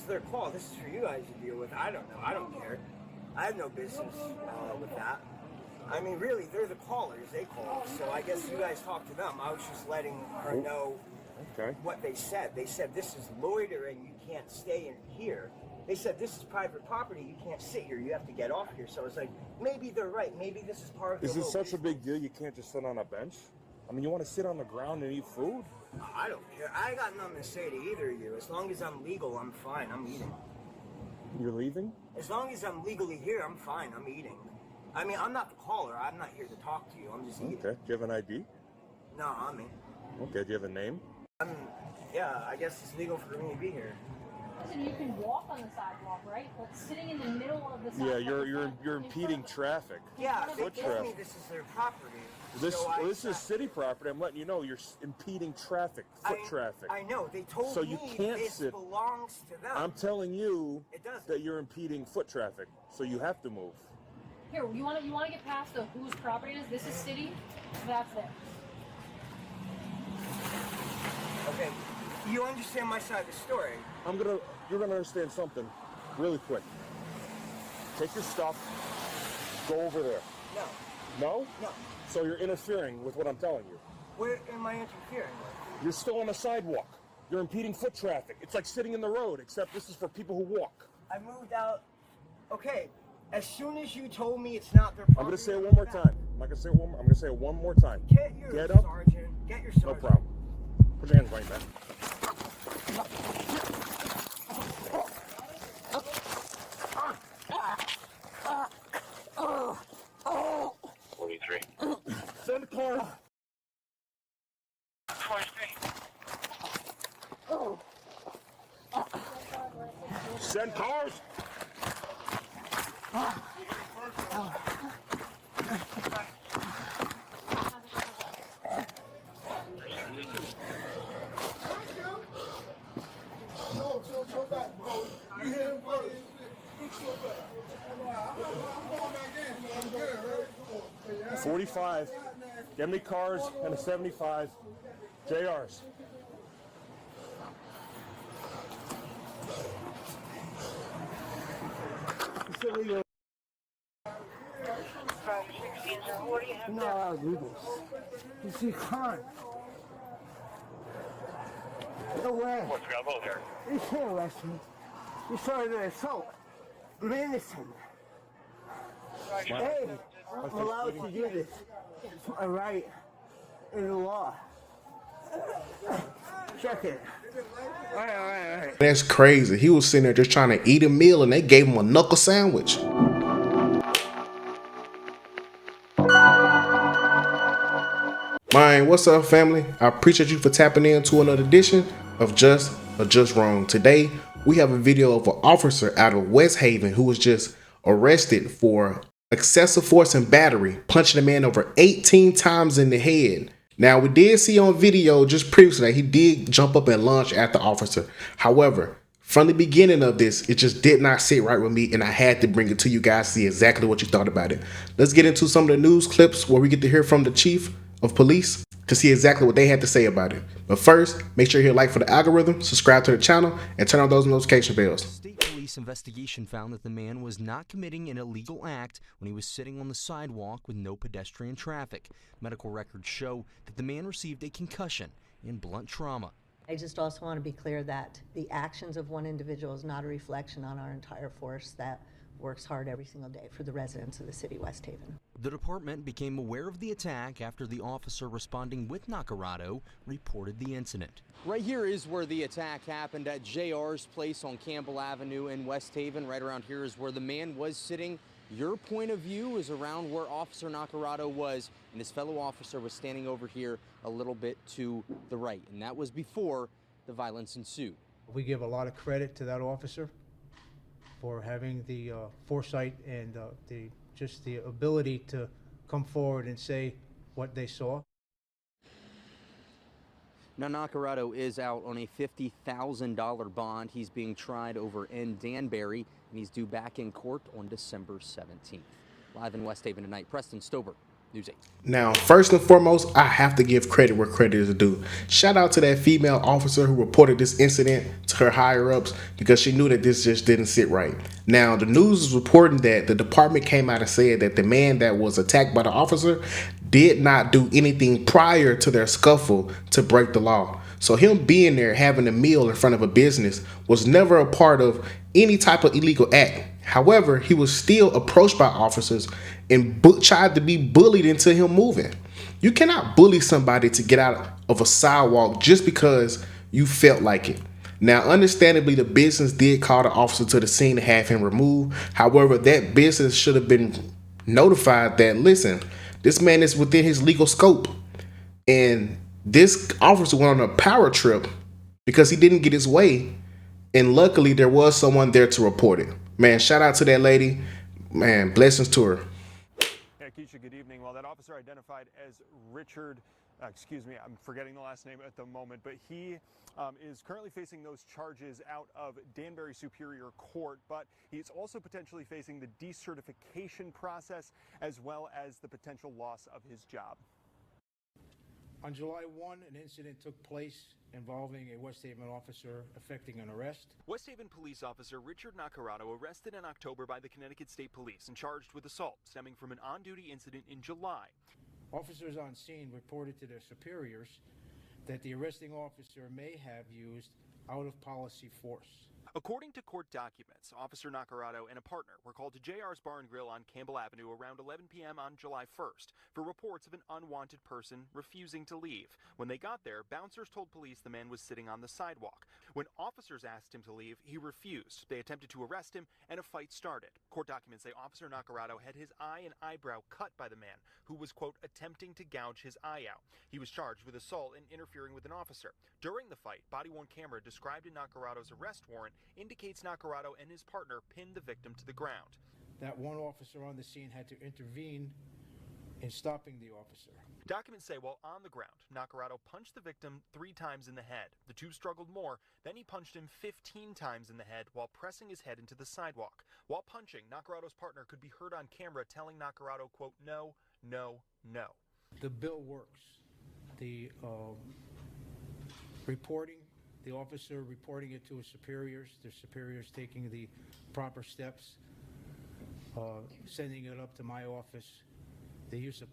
their call. This is for you guys to deal with. I don't know. I don't care. I have no business with that. I mean, really, they're the callers. They call. So I guess you guys talk to them. I was just letting her know what they said. They said, this is loitering. You can't stay in here. They said, this is private property. You can't sit here. You have to get off here. So I was like, maybe they're right. Maybe this is part of the Is it such a big deal you can't just sit on a bench? I mean, you want to sit on the ground and eat food? I don't care. I got nothing to say to either of you. As long as I'm legal, I'm fine. I'm eating. You're leaving? As long as I'm legally here, I'm fine. I'm eating. I mean, I'm not the caller. I'm not here to talk to you. I'm just eating. Okay. Do you have an ID? No, I'm in. Okay. Do you have a name? Yeah, I guess it's legal for me to be here. Listen, you can walk on the sidewalk, right? But sitting in the middle of the sidewalk. Yeah, you're impeding traffic. Yeah, they told me this is their property. This is city property. I'm letting you know you're impeding traffic, foot traffic. I know. They told so you can't this sit. belongs to them. I'm telling you that you're impeding foot traffic, so you have to move. Here, you want to get past the whose property it is? This is city. That's it. Okay. You understand my side of the story. You're gonna understand something really quick. Take your stuff. Go over there. No. No? No. So you're interfering with what I'm telling you. Where am I interfering with? You're still on the sidewalk. You're impeding foot traffic. It's like sitting in the road, except this is for people who walk. I moved out. Okay. As soon as you told me it's not their property. I'm gonna say it one more time. I'm gonna say it one more time. Get up. Sergeant. Get your sergeant. No problem. Put your hands behind your back. Send the car. Send cars. 45. Get me cars and a 75. JRs. You're not allowed legals. You see crime. No way. What's got low there? You can't arrest me. You started an assault. I'm innocent. Hey, I'm allowed to do this. It's my right in the law. Check it. All right. That's crazy. He was sitting there just trying to eat a meal and they gave him a knuckle sandwich. Man, what's up, family? I appreciate you for tapping in to another edition of Just or Just Wrong. Today, we have a video of an officer out of West Haven who was just arrested for excessive force and battery, punching a man over 18 times in the head. Now, we did see on video just previously that he did jump up and lunge at the officer. However, from the beginning of this, it just did not sit right with me, and I had to bring it to you guys to see exactly what you thought about it. Let's get into some of the news clips where we get to hear from the chief of police to see exactly what they had to say about it. But first, make sure you hit like for the algorithm, subscribe to the channel, and turn on those notification bells. State police investigation found that the man was not committing an illegal act when he was sitting on the sidewalk with no pedestrian traffic. Medical records show that the man received a concussion and blunt trauma. I just also want to be clear that the actions of one individual is not a reflection on our entire force that works hard every single day for the residents of the city of West Haven. The department became aware of the attack after the officer responding with Nacarado reported the incident. Right here is where the attack happened at JR's place on Campbell Avenue in West Haven. Right around here is where the man was sitting. Your point of view is around where Officer Nacarado was, and his fellow officer was standing over here a little bit to the right, and that was before the violence ensued. We give a lot of credit to that officer for having the foresight and the ability to come forward and say what they saw. Now, Nacarado is out on a $50,000 bond. He's being tried over in Danbury, and he's due back in court on December 17th. Live in West Haven tonight, Preston Stober, News 8. Now, first and foremost, I have to give credit where credit is due. Shout out to that female officer who reported this incident to her higher ups because she knew that this just didn't sit right. Now, the news is reporting that the department came out and said that the man that was attacked by the officer did not do anything prior to their scuffle to break the law. So him being there having a meal in front of a business was never a part of any type of illegal act. However, he was still approached by officers and tried to be bullied into him moving. You cannot bully somebody to get out of a sidewalk just because you felt like it. Now, understandably, the business did call the officer to the scene to have him removed. However, that business should have been notified that, listen, this man is within his legal scope. And this officer went on a power trip because he didn't get his way. And luckily, there was someone there to report it. Man, shout out to that lady. Man, blessings to her. Yeah, Keisha, good evening. Well, that officer identified as Richard, excuse me, I'm forgetting the last name at the moment, but he is currently facing those charges out of Danbury Superior Court, but he's also potentially facing the decertification process as well as the potential loss of his job. On July 1, an incident took place involving a West Haven officer effecting an arrest. West Haven police officer Richard Nacarado arrested in October by the Connecticut State Police and charged with assault stemming from an on-duty incident in July. Officers on scene reported to their superiors that the arresting officer may have used out-of-policy force. According to court documents, Officer Nacarado and a partner were called to JR's Bar and Grill on Campbell Avenue around 11 p.m. on July 1st for reports of an unwanted person refusing to leave. When they got there, bouncers told police the man was sitting on the sidewalk. When officers asked him to leave, he refused. They attempted to arrest him, and a fight started. Court documents say Officer Nacarado had his eye and eyebrow cut by the man, who was, quote, attempting to gouge his eye out. He was charged with assault and interfering with an officer. During the fight, body-worn camera described in Nacarado's arrest warrant indicates Nacarado and his partner pinned the victim to the ground. That one officer on the scene had to intervene in stopping the officer. Documents say while on the ground, Nacarado punched the victim 3 times in the head. The two struggled more, then he punched him 15 times in the head while pressing his head into the sidewalk. While punching, Nacarado's partner could be heard on camera telling Nacarado, quote, no, no, no. The bill works. The reporting, the officer reporting it to his superiors, their superiors taking the proper steps, sending it up to my office, the use of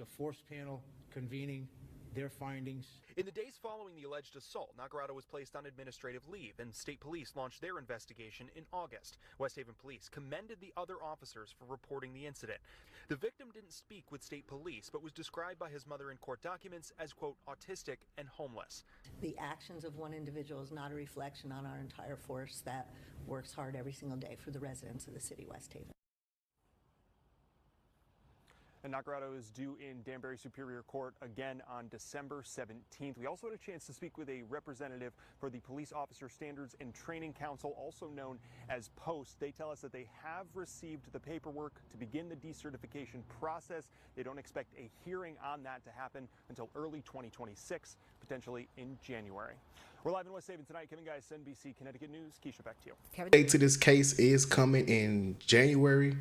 force panel convening their findings. In the days following the alleged assault, Nacarado was placed on administrative leave, and state police launched their investigation in August. West Haven police commended the other officers for reporting the incident. The victim didn't speak with state police, but was described by his mother in court documents as, quote, autistic and homeless. The actions of one individual is not a reflection on our entire force that works hard every single day for the residents of the city of West Haven. And Nacarado is due in Danbury Superior Court again on December 17th. We also had a chance to speak with a representative for the Police Officer Standards and Training Council, also known as POST. They tell us that they have received the paperwork to begin the decertification process. They don't expect a hearing on that to happen until early 2026, potentially in January. We're live in West Haven tonight. Kevin Guys, NBC Connecticut News. Keisha, back to you. Update to this case is coming in January.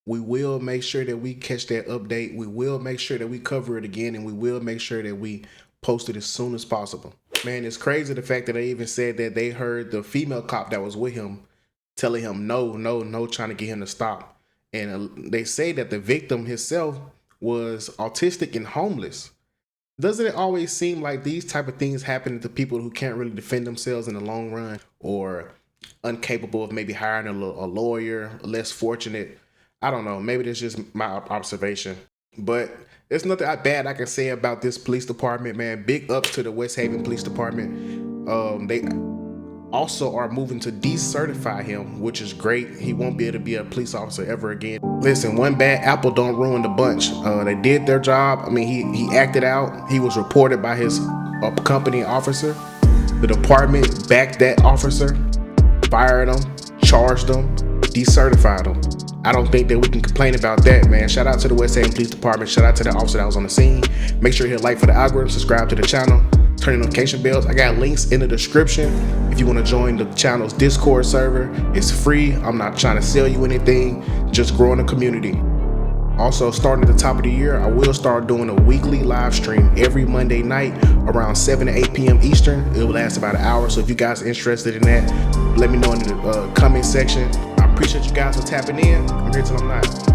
We will make sure that we catch that update. We will make sure that we cover it again, and we will make sure that we post it as soon as possible. Man, it's crazy the fact that they even said that they heard the female cop that was with him telling him no, no, no, trying to get him to stop. And they say that the victim himself was autistic and homeless. Doesn't it always seem like these type of things happen to people who can't really defend themselves in the long run, or incapable of maybe hiring a lawyer, less fortunate? I don't know. Maybe that's just my observation. But there's nothing bad I can say about this police department, man. Big ups to the West Haven Police Department. They also are moving to decertify him, which is great. He won't be able to be a police officer ever again. Listen, one bad apple don't ruin the bunch. They did their job. I mean, he acted out. He was reported by his company officer. The department backed that officer, fired him, charged him, decertified him. I don't think that we can complain about that, man. Shout out to the West Haven Police Department. Shout out to the officer that was on the scene. Make sure you hit like for the algorithm, subscribe to the channel, turn your notification bells. I got links in the description if you want to join the channel's Discord server. It's free. I'm not trying to sell you anything, just growing the community. Also, starting at the top of the year, I will start doing a weekly live stream every Monday night around 7 to 8 p.m. Eastern. It will last about an hour, so if you guys are interested in that, let me know in the comment section. I appreciate you guys for tapping in. I'm here till I'm not.